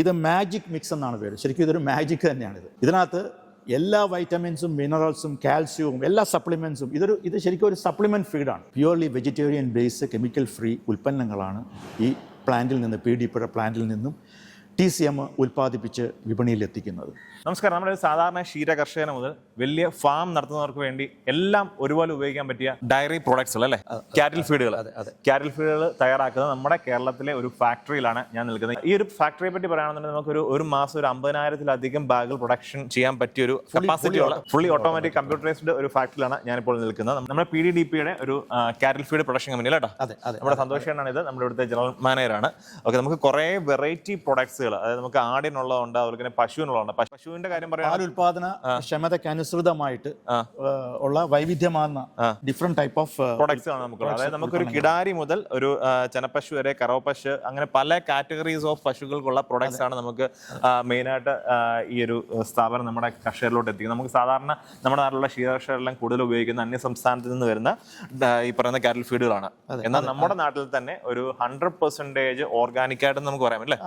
ഇത് magic mix എന്നാണ് പേര്. ശരിക്കും ഇതൊരു മാജിക് തന്നെയാണിത്. ഇതിനകത്ത് എല്ലാ വൈറ്റമിൻസും മിനറൽസും കാൽസ്യവും എല്ലാ സപ്ലിമെൻസും ഇത് ശരിക്കും ഒരു സപ്ലിമെൻറ്റ് ഫീഡാണ്. Purely vegetarian base chemical free ഉൽപ്പന്നങ്ങളാണ് ഈ പ്ലാന്റിൽ നിന്ന് PDP പ്ലാന്റിൽ നിന്നും TCM ഉൽപ്പാദിപ്പിച്ച് വിപണിയിൽ എത്തിക്കുന്നത്. നമസ്കാരം. നമ്മുടെ സാധാരണ ക്ഷീര കർഷകന് മുതൽ വലിയ ഫാം നടത്തുന്നവർക്ക് വേണ്ടി എല്ലാം ഒരുപോലെ ഉപയോഗിക്കാൻ പറ്റിയ ഡയറി പ്രോഡക്ട്സുകൾ അല്ലേ, കാറ്റിൽ ഫീഡുകൾ. കാറ്റിൽ ഫീഡുകൾ തയ്യാറാക്കുന്നത് നമ്മുടെ കേരളത്തിലെ ഒരു ഫാക്ടറിയിലാണ് ഞാൻ നിൽക്കുന്നത്. ഈ ഒരു ഫാക്ടറിയെ പറ്റി പറയുകയാണെന്നുണ്ടെങ്കിൽ നമുക്ക് ഒരു മാസം ഒരു 50,000-ലധികം ബാഗുകൾ പ്രൊഡക്ഷൻ ചെയ്യാൻ പറ്റിയ ഒരു കപ്പാസിറ്റി ഉള്ള ഫുള്ളി ഓട്ടോമാറ്റിക് കമ്പ്യൂട്ടറൈസ്ഡ് ഒരു ഫാക്ടറിയിലാണ് ഞാനിപ്പോൾ നിൽക്കുന്നത്. നമ്മുടെ PDDPയുടെ ഒരു കാറ്റിൽ ഫീഡ് പ്രൊഡക്ഷൻ കമ്പനി കേട്ടോ. നമ്മുടെ സന്തോഷാണ് ഇത്, നമ്മുടെ ഇവിടുത്തെ ജനറൽ മാനേജറാണ്. ഓക്കെ, നമുക്ക് കുറേ വെറൈറ്റി പ്രൊഡക്ട്സുകൾ, അതായത് നമുക്ക് ആടിനുള്ളതുണ്ട്, അതുപോലെ തന്നെ പശുവിനുള്ളതുണ്ട്. പശുവിന്റെ കാര്യം പറയാം, പാൽ ഉൽപാദന ക്ഷമതയ്ക്കനുസൃതമായിട്ട് ഉള്ള വൈവിധ്യമാർന്ന ഡിഫറെന്റ് ടൈപ്പ് ഓഫ് പ്രൊഡക്ട്സ് ആണ് നമുക്ക്. അതായത് നമുക്കൊരു കിടാരി മുതൽ ഒരു ചെനപ്പശു വരെ, കറവപ്പശു, അങ്ങനെ പല കാറ്റഗറീസ് ഓഫ് പശുക്കൾക്കുള്ള പ്രൊഡക്ട്സ് ആണ് നമുക്ക് മെയിനായിട്ട് ഈ ഒരു സ്ഥാപനം നമ്മുടെ കർഷകരിലോട്ട് എത്തിക്കുന്നത്. നമുക്ക് സാധാരണ നമ്മുടെ നാട്ടിലുള്ള ക്ഷീരകർഷകരെല്ലാം കൂടുതൽ ഉപയോഗിക്കുന്ന അന്യ സംസ്ഥാനത്ത് നിന്ന് വരുന്ന ഈ പറയുന്ന കാറ്റൽ ഫീഡുകളാണ്. എന്നാൽ നമ്മുടെ നാട്ടിൽ തന്നെ ഒരു 100% ഓർഗാനിക് ആയിട്ട് നമുക്ക് പറയാം അല്ലേ,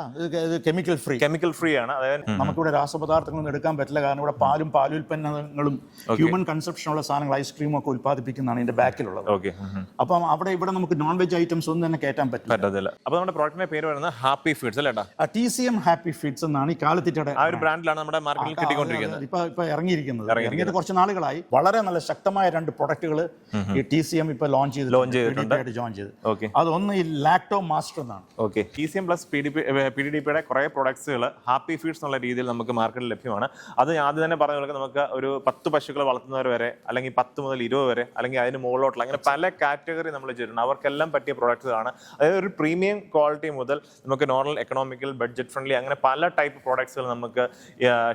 കെമിക്കൽ ഫ്രീ ആണ്. അതായത് നമുക്കിവിടെ രാസപദാർത്ഥങ്ങളൊന്നും എടുക്കാൻ പറ്റില്ല, കാരണം ഇവിടെ പാലും പാലുൽപ്പന്നങ്ങളും ഹ്യൂമൻ കൺസപ്ഷനുള്ള സാധനങ്ങൾ ഐസ്ക്രീമും ഒക്കെ ഉൽപ്പാദിപ്പിക്കുന്നതാണ് ഇതിന്റെ ബാക്കിലുള്ളത്. അപ്പം ഇവിടെ നമുക്ക് നോൺ വെജ് ഐറ്റംസ് ഒന്നും തന്നെ കയറ്റാൻ പറ്റില്ല. അപ്പൊ നമ്മുടെ പ്രോഡക്റ്റിന്റെ പേര് പറയുന്നത് ഹാപ്പി ഫീഡ്സ് അല്ലേ? TCM ഹാപ്പി ഫീഡ്സ് എന്നാണ് ഈ കാലത്തിറ്റയുടെ ആ ഒരു ബ്രാൻഡിലാണ് നമ്മുടെ മാർക്കറ്റിൽ കിട്ടിക്കൊണ്ടിരിക്കുന്നത്. ഇപ്പൊ ഇറങ്ങിയിട്ട് കുറച്ച് നാളുകളായി. വളരെ നല്ല ശക്തമായ 2 പ്രൊഡക്റ്റുകൾ ഈ TCM ഇപ്പൊ ലോഞ്ച് ചെയ്തിട്ടുണ്ട്. അതൊന്ന് ഈ ലാക്ടോ മാസ്റ്റർ എന്നാണ്. TCM പ്ലസ് PDDPയുടെ കുറെ പ്രൊഡക്ട്സുകൾ ഹാപ്പി ഫീഡ്സ് എന്നുള്ള രീതിയിൽ നമുക്ക് മാർക്കറ്റിൽ ലഭ്യമാണ്. അത് ആദ്യം തന്നെ പറഞ്ഞ പോലെ നമുക്ക് ഒരു 10 പശുക്കളെ വളർത്തുന്നവർ വരെ, അല്ലെങ്കിൽ 10 മുതൽ 20 വരെ, അല്ലെങ്കിൽ അതിന് മുകളിലോട്ടുള്ള അങ്ങനെ പല കാറ്റഗറി നമ്മൾ ചെയ്തിട്ടുണ്ട്. അവർക്കെല്ലാം പറ്റിയ പ്രൊഡക്ട്സ് ആണ്. അതായത് ഒരു പ്രീമിയം ക്വാളിറ്റി മുതൽ നമുക്ക് നോർമൽ, എക്കണോമിക്കൽ, ബഡ്ജറ്റ് ഫ്രണ്ട്ലി, അങ്ങനെ പല ടൈപ്പ് പ്രൊഡക്ട്സുകൾ നമുക്ക്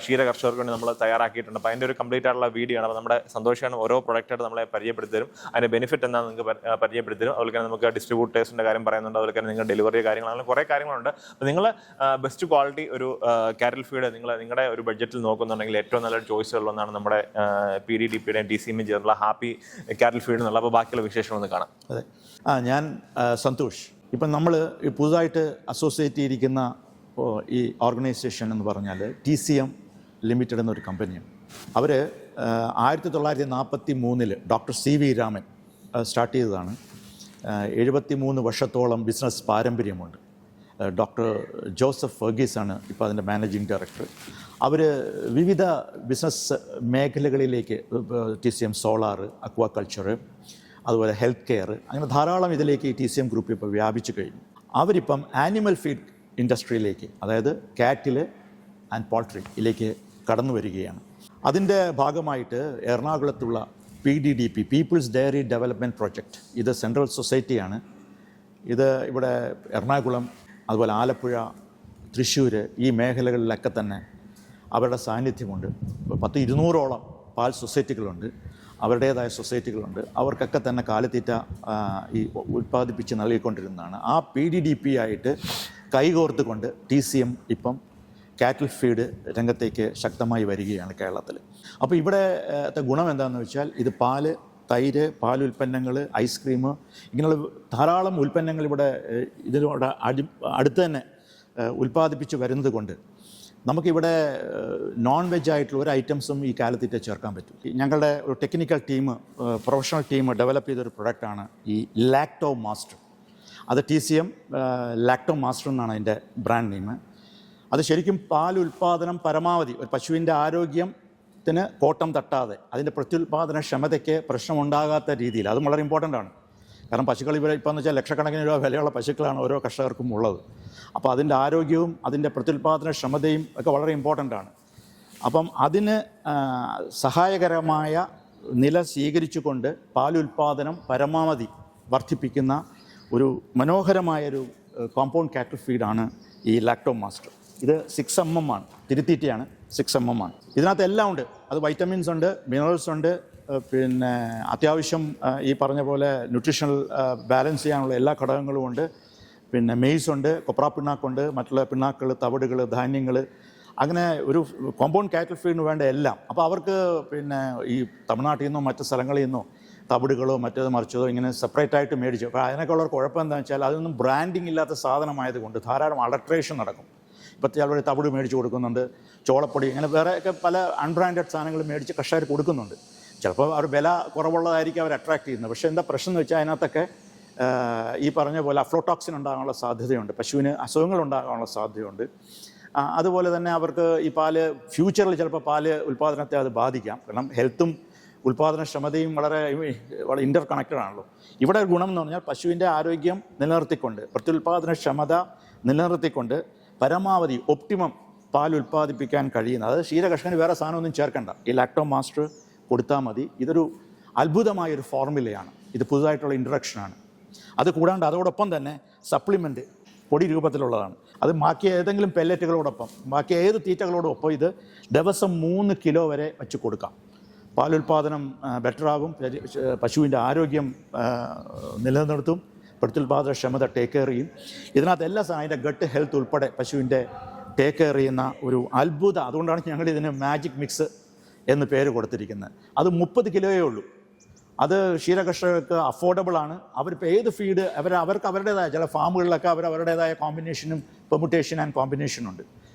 ക്ഷീര കർഷകർക്ക് വേണ്ടി നമ്മൾ തയ്യാറാക്കിയിട്ടുണ്ട്. അപ്പോൾ അതിൻ്റെ ഒരു കംപ്ലീറ്റ് ആയിട്ടുള്ള വീഡിയോ ആണ്. അപ്പോൾ നമ്മുടെ സന്തോഷമാണ് ഓരോ പ്രൊഡക്റ്റായിട്ട് നമ്മളെ പരിചയപ്പെടുത്തി തരും. അതിൻ്റെ ബെനിഫിറ്റ് എന്താണെന്ന് നിങ്ങൾക്ക് പരിചയപ്പെടുത്തി തരും. അതുപോലെ തന്നെ നമുക്ക് ഡിസ്ട്രിബ്യൂട്ടേഴ്സിൻ്റെ കാര്യം പറയുന്നുണ്ട്. അതുപോലെ തന്നെ നിങ്ങൾ ഡെലിവറി കാര്യങ്ങൾ, അങ്ങനെ കുറേ കാര്യങ്ങളുണ്ട്. അപ്പോൾ നിങ്ങൾ ബെസ്റ്റ് ക്വാളിറ്റി ഒരു കാറ്റൽ ഫീഡ് നിങ്ങളുടെ ഒരു ബഡ്ജറ്റിൽ നോക്കുന്നുണ്ടെങ്കിൽ ഏറ്റവും നല്ല ചോയ്സുകളിലൊന്നാണ് നമ്മുടെ PDDPയുടെയും TCM ചേർന്നുള്ള ഹാപ്പി കാറ്റൽ ഫീഡ് എന്നുള്ള. അപ്പോൾ ബാക്കിയുള്ള വിശേഷങ്ങളൊന്ന് കാണാം. അതെ, ഞാൻ സന്തോഷ്. ഇപ്പം നമ്മൾ പുതുതായിട്ട് അസോസിയേറ്റ് ചെയ്തിരിക്കുന്ന ഈ ഓർഗനൈസേഷൻ എന്ന് പറഞ്ഞാൽ TCM ലിമിറ്റഡ് എന്നൊരു കമ്പനിയാണ്. അവർ 1943 ഡോക്ടർ CV രാമൻ സ്റ്റാർട്ട് ചെയ്തതാണ്. 73 വർഷത്തോളം ബിസിനസ് പാരമ്പര്യമുണ്ട്. ഡോക്ടർ ജോസഫ് ഫെർഗീസാണ് ഇപ്പോൾ അതിൻ്റെ മാനേജിങ് ഡയറക്ടർ. അവർ വിവിധ ബിസിനസ് മേഖലകളിലേക്ക് TCM സോളാർ, അക്വാകൾച്ചർ, അതുപോലെ ഹെൽത്ത് കെയർ, അങ്ങനെ ധാരാളം ഇതിലേക്ക് ഈ TCM ഗ്രൂപ്പ് ഇപ്പോൾ വ്യാപിച്ചു കഴിഞ്ഞു. അവരിപ്പം ആനിമൽ ഫീഡ് ഇൻഡസ്ട്രിയിലേക്ക്, അതായത് കാറ്റിൽ ആൻഡ് പോൾട്രിയിലേക്ക് കടന്നു വരികയാണ്. അതിൻ്റെ ഭാഗമായിട്ട് എറണാകുളത്തുള്ള PDDP, people's dairy development project, ഇത് സെൻട്രൽ സൊസൈറ്റിയാണ്. ഇത് ഇവിടെ എറണാകുളം, അതുപോലെ ആലപ്പുഴ, തൃശ്ശൂർ, ഈ മേഖലകളിലൊക്കെ തന്നെ അവരുടെ സാന്നിധ്യമുണ്ട്. 200-ഓളം പാൽ സൊസൈറ്റികളുണ്ട്, അവരുടേതായ സൊസൈറ്റികളുണ്ട്. അവർക്കൊക്കെ തന്നെ കാലിത്തീറ്റ ഈ ഉൽപ്പാദിപ്പിച്ച് നൽകിക്കൊണ്ടിരുന്നതാണ്. ആ PDDP ആയിട്ട് കൈകോർത്തുകൊണ്ട് TCM ഇപ്പം കാറ്റിൽ ഫീഡ് രംഗത്തേക്ക് ശക്തമായി വരികയാണ് കേരളത്തിൽ. അപ്പോൾ ഇവിടുത്തെ ഗുണം എന്താണെന്ന് വെച്ചാൽ, ഇത് പാല്, തൈര്, പാലുൽപ്പന്നങ്ങൾ, ഐസ്ക്രീം, ഇങ്ങനെയുള്ള ധാരാളം ഉൽപ്പന്നങ്ങൾ ഇവിടെ ഇതിനോട് അടുത്ത് തന്നെ ഉൽപ്പാദിപ്പിച്ച് വരുന്നത് കൊണ്ട് നമുക്കിവിടെ നോൺ വെജ് ആയിട്ടുള്ള ഒരു ഐറ്റംസും ഈ കാലത്തീറ്റ ചേർക്കാൻ പറ്റും. ഞങ്ങളുടെ ഒരു technical team, professional team develop ചെയ്തൊരു പ്രൊഡക്റ്റാണ് ഈ ലാക്ടോ മാസ്റ്റർ. അത് TCM ലാക്ടോ മാസ്റ്റർ എന്നാണ് അതിൻ്റെ ബ്രാൻഡ് നെയിം. അത് ശരിക്കും പാൽ ഉൽപ്പാദനം പരമാവധി, ഒരു പശുവിൻ്റെ ആരോഗ്യത്തിന് കോട്ടം തട്ടാതെ, അതിൻ്റെ പ്രത്യുൽപാദന ക്ഷമതയ്ക്ക് പ്രശ്നമുണ്ടാകാത്ത രീതിയിൽ, അതും വളരെ ഇമ്പോർട്ടൻ്റ് ആണ്. കാരണം പശുക്കൾ ഇവിടെ ഇപ്പോൾ എന്ന് വെച്ചാൽ ലക്ഷക്കണക്കിന് രൂപ വിലയുള്ള പശുക്കളാണ് ഓരോ കർഷകർക്കും ഉള്ളത്. അപ്പോൾ അതിൻ്റെ ആരോഗ്യവും അതിൻ്റെ പ്രത്യുൽപാദന ക്ഷമതയും ഒക്കെ വളരെ ഇമ്പോർട്ടൻ്റ് ആണ്. അപ്പം അതിന് സഹായകരമായ നില സ്വീകരിച്ചുകൊണ്ട് പാലുൽപാദനം പരമാവധി വർദ്ധിപ്പിക്കുന്ന ഒരു മനോഹരമായൊരു കോമ്പൗണ്ട് കാറ്റൽ ഫീഡാണ് ഈ ലാക്ടോ മാസ്റ്റർ. ഇത് 6mm ആണ്, തിരുത്തീറ്റയാണ്, 6mm ആണ്. ഇതിനകത്ത് എല്ലാം ഉണ്ട്. അത് വൈറ്റമിൻസ് ഉണ്ട്, മിനറൽസ് ഉണ്ട്, പിന്നെ അത്യാവശ്യം ഈ പറഞ്ഞ പോലെ ന്യൂട്രീഷണൽ ബാലൻസ് ചെയ്യാനുള്ള എല്ലാ ഘടകങ്ങളും ഉണ്ട്. പിന്നെ മെയ്സ് ഉണ്ട്, കൊപ്ര പിണ്ണാക്കുണ്ട്, മറ്റുള്ള പിണ്ണാക്കുകൾ, തവിടുകൾ, ധാന്യങ്ങൾ, അങ്ങനെ ഒരു കോമ്പൗണ്ട് കാറ്റൽ ഫീഡിന് വേണ്ട എല്ലാം. അപ്പോൾ അവർക്ക് പിന്നെ ഈ തമിഴ്നാട്ടിൽ നിന്നോ മറ്റ് സ്ഥലങ്ങളിൽ നിന്നോ തവിടുകളോ മറ്റേത് മറിച്ചതോ ഇങ്ങനെ സെപ്പറേറ്റ് ആയിട്ട് മേടിച്ചു. അപ്പോൾ അതിനൊക്കെ ഉള്ളവർ കുഴപ്പം എന്താണെന്ന് വെച്ചാൽ അതൊന്നും ബ്രാൻഡിങ് ഇല്ലാത്ത സാധനമായതുകൊണ്ട് ധാരാളം അഡൾട്രേഷൻ നടക്കും. ഇപ്പോൾ ചിലവർ തവിട് മേടിച്ച് കൊടുക്കുന്നുണ്ട്, ചോളപ്പൊടി, അങ്ങനെ വേറെയൊക്കെ പല അൺബ്രാൻഡഡ് സാധനങ്ങൾ മേടിച്ച് കർഷകർ കൊടുക്കുന്നുണ്ട്. ചിലപ്പോൾ അവർ വില കുറവുള്ളതായിരിക്കും അവർ അട്രാക്ട് ചെയ്യുന്നത്. പക്ഷേ എന്താ പ്രശ്നം എന്ന് വെച്ചാൽ അതിനകത്തൊക്കെ ഈ പറഞ്ഞ പോലെ അഫ്ലോടോക്സിൻ ഉണ്ടാകാനുള്ള സാധ്യതയുണ്ട്, പശുവിന് അസുഖങ്ങൾ ഉണ്ടാകാനുള്ള സാധ്യതയുണ്ട്. അതുപോലെ തന്നെ അവർക്ക് ഈ പാല് ഫ്യൂച്ചറിൽ ചിലപ്പോൾ പാല് ഉൽപ്പാദനത്തെ അത് ബാധിക്കാം. കാരണം ഹെൽത്തും ഉൽപ്പാദനക്ഷമതയും വളരെ ഇൻ്റർ കണക്റ്റഡ് ആണല്ലോ. ഇവിടെ ഗുണം എന്ന് പറഞ്ഞാൽ പശുവിൻ്റെ ആരോഗ്യം നിലനിർത്തിക്കൊണ്ട്, പ്രത്യുൽപാദനക്ഷമത നിലനിർത്തിക്കൊണ്ട് പരമാവധി ഒപ്റ്റിമം പാൽ ഉൽപ്പാദിപ്പിക്കാൻ കഴിയുന്ന, അതായത് ക്ഷീരകർഷകന് വേറെ സാധനമൊന്നും ചേർക്കണ്ട, ഈ ലാക്ടോ മാസ്റ്റർ കൊടുത്താൽ മതി. ഇതൊരു അത്ഭുതമായൊരു ഫോർമുലയാണ്. ഇത് പുതുതായിട്ടുള്ള ഇൻട്രൊഡക്ഷനാണ്. അത് കൂടാണ്ട് അതോടൊപ്പം തന്നെ സപ്ലിമെൻറ്റ് പൊടി രൂപത്തിലുള്ളതാണ്. അത് ബാക്കി ഏതെങ്കിലും പെല്ലറ്റുകളോടൊപ്പം, ബാക്കി ഏത് തീറ്റകളോടൊപ്പം ഇത് ദിവസം 3 കിലോ വരെ വെച്ച് കൊടുക്കാം. പാലുൽപാദനം ബെറ്ററാകും, പശുവിൻ്റെ ആരോഗ്യം നിലനിർത്തും, പ്രത്യുൽപാദനക്ഷമത ടേക്ക് കെയർ ചെയ്യും. ഇതിനകത്ത് എല്ലാ സാധനം, അതിൻ്റെ ഗട്ട് ഹെൽത്ത് ഉൾപ്പെടെ പശുവിൻ്റെ ടേക്ക് കെയർ ചെയ്യുന്ന ഒരു അത്ഭുത, അതുകൊണ്ടാണ് ഞങ്ങൾ ഇതിന് മാജിക് മിക്സ് എന്ന് പേര് കൊടുത്തിരിക്കുന്നത്. അത് 30 കിലോയേ ഉള്ളൂ. അത് ക്ഷീരകർഷകർക്ക് അഫോർഡബിൾ ആണ്. അവരിപ്പോൾ ഏത് ഫീഡ് അവർക്ക് അവരുടേതായ, ചില ഫാമുകളിലൊക്കെ അവരുടേതായ കോമ്പിനേഷനും പെർമുട്ടേഷൻ ആൻഡ് കോമ്പിനേഷനുണ്ട്.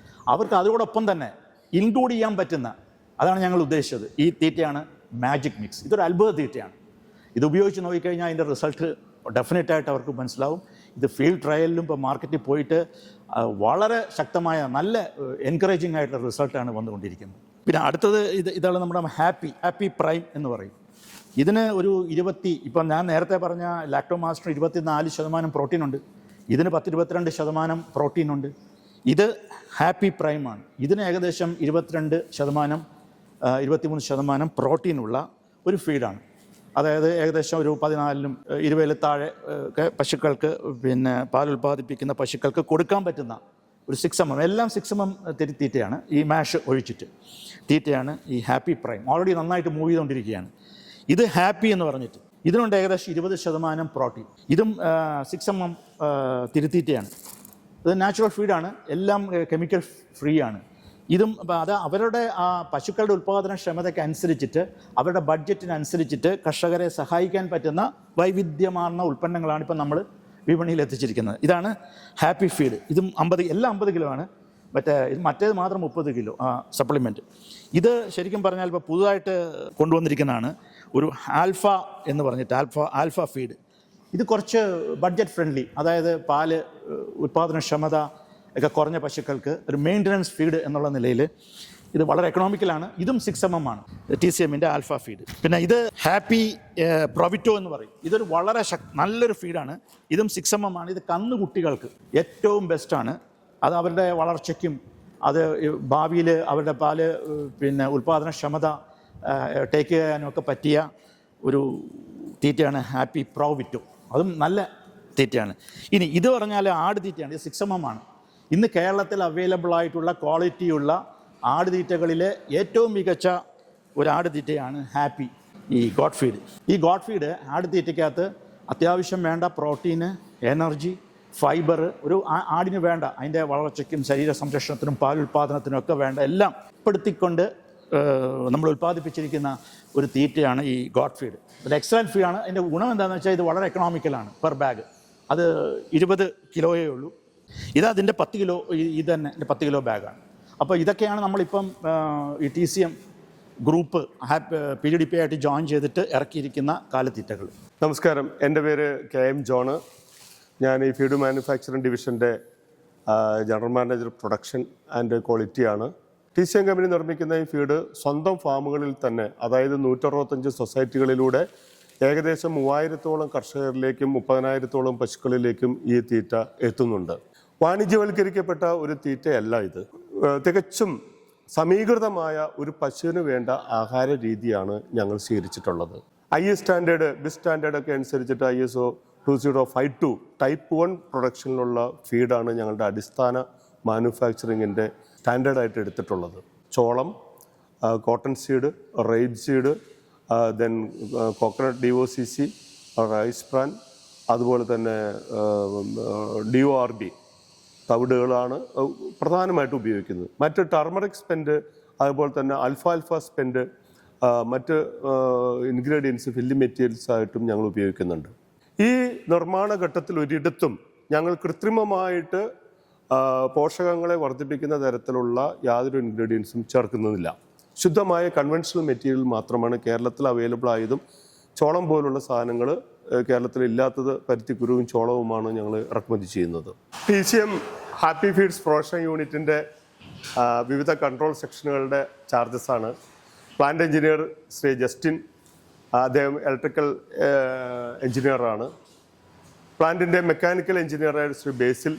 അവർക്ക് അതോടൊപ്പം തന്നെ ഇൻക്ലൂഡ് ചെയ്യാൻ പറ്റുന്ന, അതാണ് ഞങ്ങൾ ഉദ്ദേശിച്ചത്. ഈ തീറ്റയാണ് മാജിക് മിക്സ്. ഇതൊരു അത്ഭുത തീറ്റയാണ്. ഇത് ഉപയോഗിച്ച് നോക്കിക്കഴിഞ്ഞാൽ അതിൻ്റെ റിസൾട്ട് ഡെഫിനറ്റായിട്ട് അവർക്ക് മനസ്സിലാവും. ഇത് ഫീൽഡ് ട്രയലിലും ഇപ്പോൾ മാർക്കറ്റിൽ പോയിട്ട് വളരെ ശക്തമായ നല്ല എൻകറേജിങ് ആയിട്ടുള്ള റിസൾട്ടാണ് വന്നുകൊണ്ടിരിക്കുന്നത്. പിന്നെ അടുത്തത് ഇതാണ് നമ്മുടെ ഹാപ്പി പ്രൈം എന്ന് പറയും. ഇതിന് ഒരു ഇപ്പം ഞാൻ നേരത്തെ പറഞ്ഞ ലാക്ടോ മാസ്റ്റർ 24% പ്രോട്ടീനുണ്ട്. ഇതിന് 10-22% പ്രോട്ടീനുണ്ട്. ഇത് ഹാപ്പി പ്രൈമാണ്. ഇതിന് ഏകദേശം 23% പ്രോട്ടീനുള്ള ഒരു ഫീഡാണ്. അതായത് ഏകദേശം ഒരു 14-ലും 20 താഴെ ഒക്കെ പശുക്കൾക്ക്, പിന്നെ പാൽ ഉൽപ്പാദിപ്പിക്കുന്ന പശുക്കൾക്ക് കൊടുക്കാൻ പറ്റുന്ന ഒരു 6 mm, എല്ലാം 6 mm തീറ്റയാണ്. ഈ മാഷ് ഒഴിച്ചിട്ട് തീറ്റയാണ് ഈ ഹാപ്പി പ്രൈം. ഓൾറെഡി നന്നായിട്ട് മൂവ് ചെയ്തുകൊണ്ടിരിക്കുകയാണ്. ഇത് ഹാപ്പി എന്ന് പറഞ്ഞിട്ട് ഇതിനുണ്ട് ഏകദേശം 20% പ്രോട്ടീൻ. ഇതും 6 mm തിരുത്തീറ്റയാണ്. ഇത് നാച്ചുറൽ ഫീഡാണ്, എല്ലാം കെമിക്കൽ ഫ്രീ ആണ്. ഇതും അത് അവരുടെ ആ പശുക്കളുടെ ഉൽപ്പാദനക്ഷമതയ്ക്ക് അനുസരിച്ചിട്ട്, അവരുടെ ബഡ്ജറ്റിനനുസരിച്ചിട്ട് കർഷകരെ സഹായിക്കാൻ പറ്റുന്ന വൈവിധ്യമാർന്ന ഉൽപ്പന്നങ്ങളാണ് ഇപ്പം നമ്മൾ വിപണിയിൽ എത്തിച്ചിരിക്കുന്നത്. ഇതാണ് ഹാപ്പി ഫീഡ്. ഇതും 50 കിലോ ആണ്. മറ്റേത് മാത്രം 30 കിലോ സപ്ലിമെൻറ്റ്. ഇത് ശരിക്കും പറഞ്ഞാൽ ഇപ്പോൾ പുതുതായിട്ട് കൊണ്ടുവന്നിരിക്കുന്നതാണ് ഒരു ആൽഫ എന്ന് പറഞ്ഞിട്ട്, ആൽഫ ഫീഡ്. ഇത് കുറച്ച് ബഡ്ജറ്റ് ഫ്രണ്ട്ലി, അതായത് പാല് ഉൽപ്പാദനക്ഷമത ഒക്കെ കുറഞ്ഞ പശുക്കൾക്ക് ഒരു മെയിൻ്റനൻസ് ഫീഡ് എന്നുള്ള നിലയിൽ ഇത് വളരെ എക്കണോമിക്കലാണ്. ഇതും 6 mm ആണ്, TCMൻ്റെ ആൽഫ ഫീഡ്. പിന്നെ ഇത് ഹാപ്പി പ്രൊവിറ്റോ എന്ന് പറയും. ഇതൊരു വളരെ നല്ലൊരു ഫീഡാണ്. ഇതും 6 mm ആണ്. ഇത് കന്നുകുട്ടികൾക്ക് ഏറ്റവും ബെസ്റ്റാണ്. അത് അവരുടെ വളർച്ചയ്ക്കും അത് ഭാവിയിൽ അവരുടെ പാല് പിന്നെ ഉൽപ്പാദനക്ഷമത ടേക്ക് ചെയ്യാനൊക്കെ പറ്റിയ ഒരു തീറ്റയാണ് ഹാപ്പി പ്രൊവിറ്റോ. അതും നല്ല തീറ്റയാണ്. ഇനി ഇത് പറഞ്ഞാൽ ആട് തീറ്റയാണ്. ഇത് 6 mm ആണ്. ഇന്ന് കേരളത്തിൽ അവൈലബിൾ ആയിട്ടുള്ള ക്വാളിറ്റിയുള്ള ആടുതീറ്റകളിലെ ഏറ്റവും മികച്ച ഒരു ആടുതീറ്റയാണ് ഹാപ്പി ഈ ഗോഡ് ഫീഡ്. ഈ ഗോഡ് ഫീഡ് ആടുതീറ്റയ്ക്കകത്ത് അത്യാവശ്യം വേണ്ട പ്രോട്ടീന്, എനർജി, ഫൈബർ, ഒരു ആടിന് വേണ്ട അതിൻ്റെ വളർച്ചയ്ക്കും ശരീര സംരക്ഷണത്തിനും പാലുൽപാദനത്തിനും ഒക്കെ വേണ്ട എല്ലാം ഉൾപ്പെടുത്തിക്കൊണ്ട് നമ്മൾ ഉൽപ്പാദിപ്പിച്ചിരിക്കുന്ന ഒരു തീറ്റയാണ് ഈ ഗോഡ് ഫീഡ്. ഒരു എക്സലൻറ്റ് ഫീഡാണ്. അതിൻ്റെ ഗുണം എന്താണെന്ന് വെച്ചാൽ ഇത് വളരെ എക്കണോമിക്കലാണ്. പെർ ബാഗ് അത് 20 കിലോയേ ഉള്ളൂ. ഇതതിൻ്റെ 10 കിലോ, ഇത് തന്നെ 10 കിലോ ബാഗാണ്. അപ്പോൾ ഇതൊക്കെയാണ് നമ്മളിപ്പം ഈ TCM ഗ്രൂപ്പ് PGDP ആയിട്ട് ജോയിൻ ചെയ്തിട്ട് ഇറക്കിയിരിക്കുന്ന കാലിത്തീറ്റകൾ. നമസ്കാരം, എൻ്റെ പേര് KM ജോണ്. ഞാൻ ഈ ഫീഡ് മാനുഫാക്ചറിംഗ് ഡിവിഷൻ്റെ ജനറൽ മാനേജർ പ്രൊഡക്ഷൻ ആൻഡ് ക്വാളിറ്റിയാണ്. TCM കമ്പനി നിർമ്മിക്കുന്ന ഈ ഫീഡ് സ്വന്തം ഫാമുകളിൽ തന്നെ, അതായത് 165 സൊസൈറ്റികളിലൂടെ ഏകദേശം 3000-ഓളം കർഷകരിലേക്കും 30,000-ഓളം പശുക്കളിലേക്കും ഈ തീറ്റ എത്തുന്നുണ്ട്. വാണിജ്യവൽക്കരിക്കപ്പെട്ട ഒരു തീറ്റയല്ല ഇത്. തികച്ചും സമീകൃതമായ ഒരു പശുവിന് വേണ്ട ആഹാര രീതിയാണ് ഞങ്ങൾ സ്വീകരിച്ചിട്ടുള്ളത്. IS സ്റ്റാൻഡേർഡ്, BIS സ്റ്റാൻഡേർഡ് ഒക്കെ അനുസരിച്ചിട്ട് ISO 2052 ടൈപ്പ് 1 പ്രൊഡക്ഷനിലുള്ള ഫീഡാണ് ഞങ്ങളുടെ അടിസ്ഥാന മാനുഫാക്ചറിങ്ങിൻ്റെ സ്റ്റാൻഡേർഡായിട്ട് എടുത്തിട്ടുള്ളത്. ചോളം, കോട്ടൺ സീഡ്, റേഡ് seed, then coconut DOCC, rice bran, അതുപോലെ തന്നെ DORB തവിടുകളാണ് പ്രധാനമായിട്ട് ഉപയോഗിക്കുന്നത്. മറ്റ് ടർമറിക് സ്പെൻഡ്, അതുപോലെ തന്നെ അൽഫ സ്പെൻഡ്, മറ്റ് ഇൻഗ്രീഡിയൻസ്, ഫില്ലിംഗ് മെറ്റീരിയൽസ് ആയിട്ടും ഞങ്ങൾ ഉപയോഗിക്കുന്നുണ്ട്. ഈ നിർമ്മാണ ഘട്ടത്തിൽ ഒരിടത്തും ഞങ്ങൾ കൃത്രിമമായിട്ട് പോഷകങ്ങളെ വർദ്ധിപ്പിക്കുന്ന തരത്തിലുള്ള യാതൊരു ഇൻഗ്രീഡിയൻസും ചേർക്കുന്നില്ല. ശുദ്ധമായ കൺവെൻഷണൽ മെറ്റീരിയൽ മാത്രമാണ് കേരളത്തിൽ അവൈലബിൾ ആയതും. ചോളം പോലുള്ള സാധനങ്ങൾ കേരളത്തിൽ ഇല്ലാത്തത് പരുത്തിക്കുരുവും ചോളവുമാണ് ഞങ്ങൾ ഇറക്കുമതി ചെയ്യുന്നത്. TCM ഹാപ്പി ഫീഡ്സ് പ്രൊഡക്ഷൻ യൂണിറ്റിൻ്റെ വിവിധ കൺട്രോൾ സെക്ഷനുകളുടെ ചാർജസാണ്. പ്ലാന്റ് എഞ്ചിനീയർ ശ്രീ ജസ്റ്റിൻ, അദ്ദേഹം ഇലക്ട്രിക്കൽ എഞ്ചിനീയറാണ്. പ്ലാന്റിൻ്റെ മെക്കാനിക്കൽ എഞ്ചിനീയറായ ശ്രീ ബേസിൽ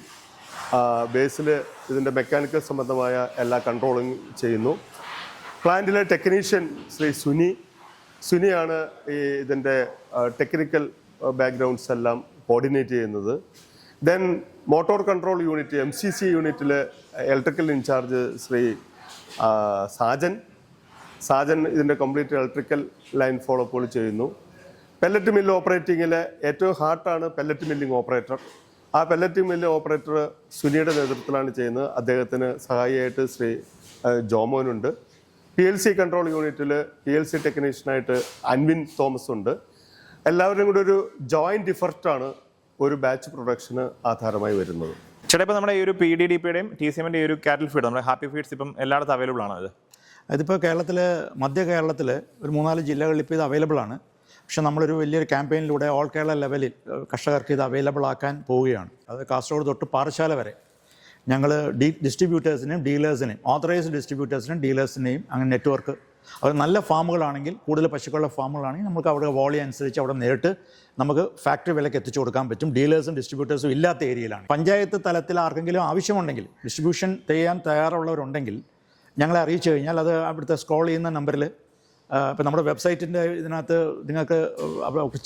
ഇതിൻ്റെ മെക്കാനിക്കൽ സംബന്ധമായ എല്ലാ കൺട്രോളിങ് ചെയ്യുന്നു. പ്ലാന്റിലെ ടെക്നീഷ്യൻ ശ്രീ സുനിയാണ് ഇതിൻ്റെ ടെക്നിക്കൽ ബാക്ക്ഗ്രൗണ്ട്സ് എല്ലാം കോർഡിനേറ്റ് ചെയ്യുന്നത്. Then motor control unit MCC യൂണിറ്റിൽ ഇലക്ട്രിക്കൽ ഇൻചാർജ് ശ്രീ സാജൻ ഇതിൻ്റെ complete electrical line follow up ചെയ്യുന്നു. പെല്ലറ്റ് മില്ല് ഓപ്പറേറ്റിങ്ങിലെ ഏറ്റവും ഹാർട്ടാണ് പെല്ലറ്റ് മില്ലിംഗ് ഓപ്പറേറ്റർ. ആ പെല്ലറ്റ് മില്ല് ഓപ്പറേറ്റർ സുനിയുടെ നേതൃത്വത്തിലാണ് ചെയ്യുന്നത്. അദ്ദേഹത്തിന് സഹായിയായിട്ട് ശ്രീ ജോമോനുണ്ട്. PLC കൺട്രോൾ യൂണിറ്റിൽ PLC ടെക്നീഷ്യനായിട്ട് അൻവിൻ തോമസ് ഉണ്ട്. എല്ലാവരും കൂടി ഒരു ജോയിൻറ്റ് ഇഫർട്ടാണ് ഒരു ബാച്ച് പ്രൊഡക്ഷന് ആധാരമായി വരുന്നത്. ചേട്ടാ, ഇപ്പോൾ നമ്മുടെ ഈ ഒരു PDDPയുടെയും TCMൻ്റെ ഈ ഒരു കാറ്റൽ ഫീഡ്, നമ്മുടെ ഹാപ്പി ഫീഡ്സ് ഇപ്പം എല്ലായിടത്തും അവൈലബിൾ ആണ്. അതിപ്പോൾ മധ്യ കേരളത്തിൽ ഒരു 3-4 ജില്ലകളിൽ ഇപ്പോൾ ഇത് അവൈലബിൾ ആണ്. പക്ഷേ നമ്മളൊരു വലിയൊരു ക്യാമ്പയിനിലൂടെ ഓൾ കേരള ലെവലിൽ കർഷകർക്ക് ഇത് അവൈലബിൾ ആക്കാൻ പോവുകയാണ്. അത് കാസർഗോഡ് തൊട്ട് പാറശാല വരെ ഞങ്ങൾ ഡിസ്ട്രിബ്യൂട്ടേഴ്സിനെയും ഡീലേഴ്സിനെയും, ഓതറൈസ്ഡ് ഡിസ്ട്രിബ്യൂട്ടേഴ്സിനെയും ഡീലേഴ്സിനെയും അങ്ങനെ നെറ്റ്വർക്ക്, അവർ നല്ല ഫാമുകളാണെങ്കിൽ, കൂടുതൽ പശുക്കളുടെ ഫാമുകളാണെങ്കിൽ നമുക്ക് അവിടെ വോളിയം അനുസരിച്ച് അവിടെ നേരിട്ട് നമുക്ക് ഫാക്ടറി വിലയ്ക്ക് എത്തിച്ചു കൊടുക്കാൻ പറ്റും. ഡീലേഴ്സും ഡിസ്ട്രിബ്യൂട്ടേഴ്സും ഇല്ലാത്ത ഏരിയയിലാണ്. പഞ്ചായത്ത് തലത്തിൽ ആർക്കെങ്കിലും ആവശ്യമുണ്ടെങ്കിൽ, ഡിസ്ട്രിബ്യൂഷൻ ചെയ്യാൻ തയ്യാറുള്ളവരുണ്ടെങ്കിൽ ഞങ്ങളെ അറിയിച്ചു കഴിഞ്ഞാൽ അത് അവിടുത്തെ സ്ക്രോൾ ചെയ്യുന്ന നമ്പറിൽ, ഇപ്പോൾ നമ്മുടെ വെബ്സൈറ്റിൻ്റെ ഇതിനകത്ത് നിങ്ങൾക്ക്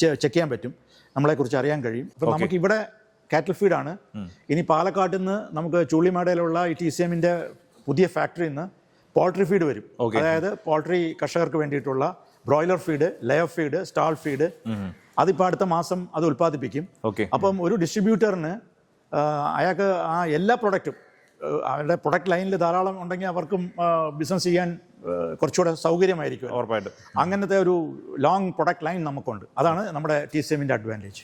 ചെക്ക് ചെയ്യാൻ പറ്റും, നമ്മളെക്കുറിച്ച് അറിയാൻ കഴിയും. ഇപ്പം നമുക്കിവിടെ കാറ്റൽ ഫീഡാണ്. ഇനി പാലക്കാട്ടിൽ നിന്ന് നമുക്ക് ചുള്ളിമേടയിലുള്ള ഈ TCMൻ്റെ പുതിയ ഫാക്ടറിയിൽ നിന്ന് പോൾട്രി ഫീഡ് വരും. അതായത് പോൾട്രി കർഷകർക്ക് വേണ്ടിയിട്ടുള്ള broiler feed, layer feed, stall feed, അതിപ്പോൾ അടുത്ത മാസം അത് ഉൽപ്പാദിപ്പിക്കും. അപ്പം ഒരു ഡിസ്ട്രിബ്യൂട്ടറിന് അയാൾക്ക് ആ എല്ലാ പ്രൊഡക്റ്റും അവരുടെ പ്രൊഡക്റ്റ് ലൈനിൽ ധാരാളം ഉണ്ടെങ്കിൽ അവർക്കും ബിസിനസ് ചെയ്യാൻ കുറച്ചുകൂടെ സൗകര്യമായിരിക്കും. ഉറപ്പായിട്ടും അങ്ങനത്തെ ഒരു ലോങ് പ്രൊഡക്റ്റ് ലൈൻ നമുക്കുണ്ട്. അതാണ് നമ്മുടെ TCMൻ്റെ അഡ്വാൻറ്റേജ്.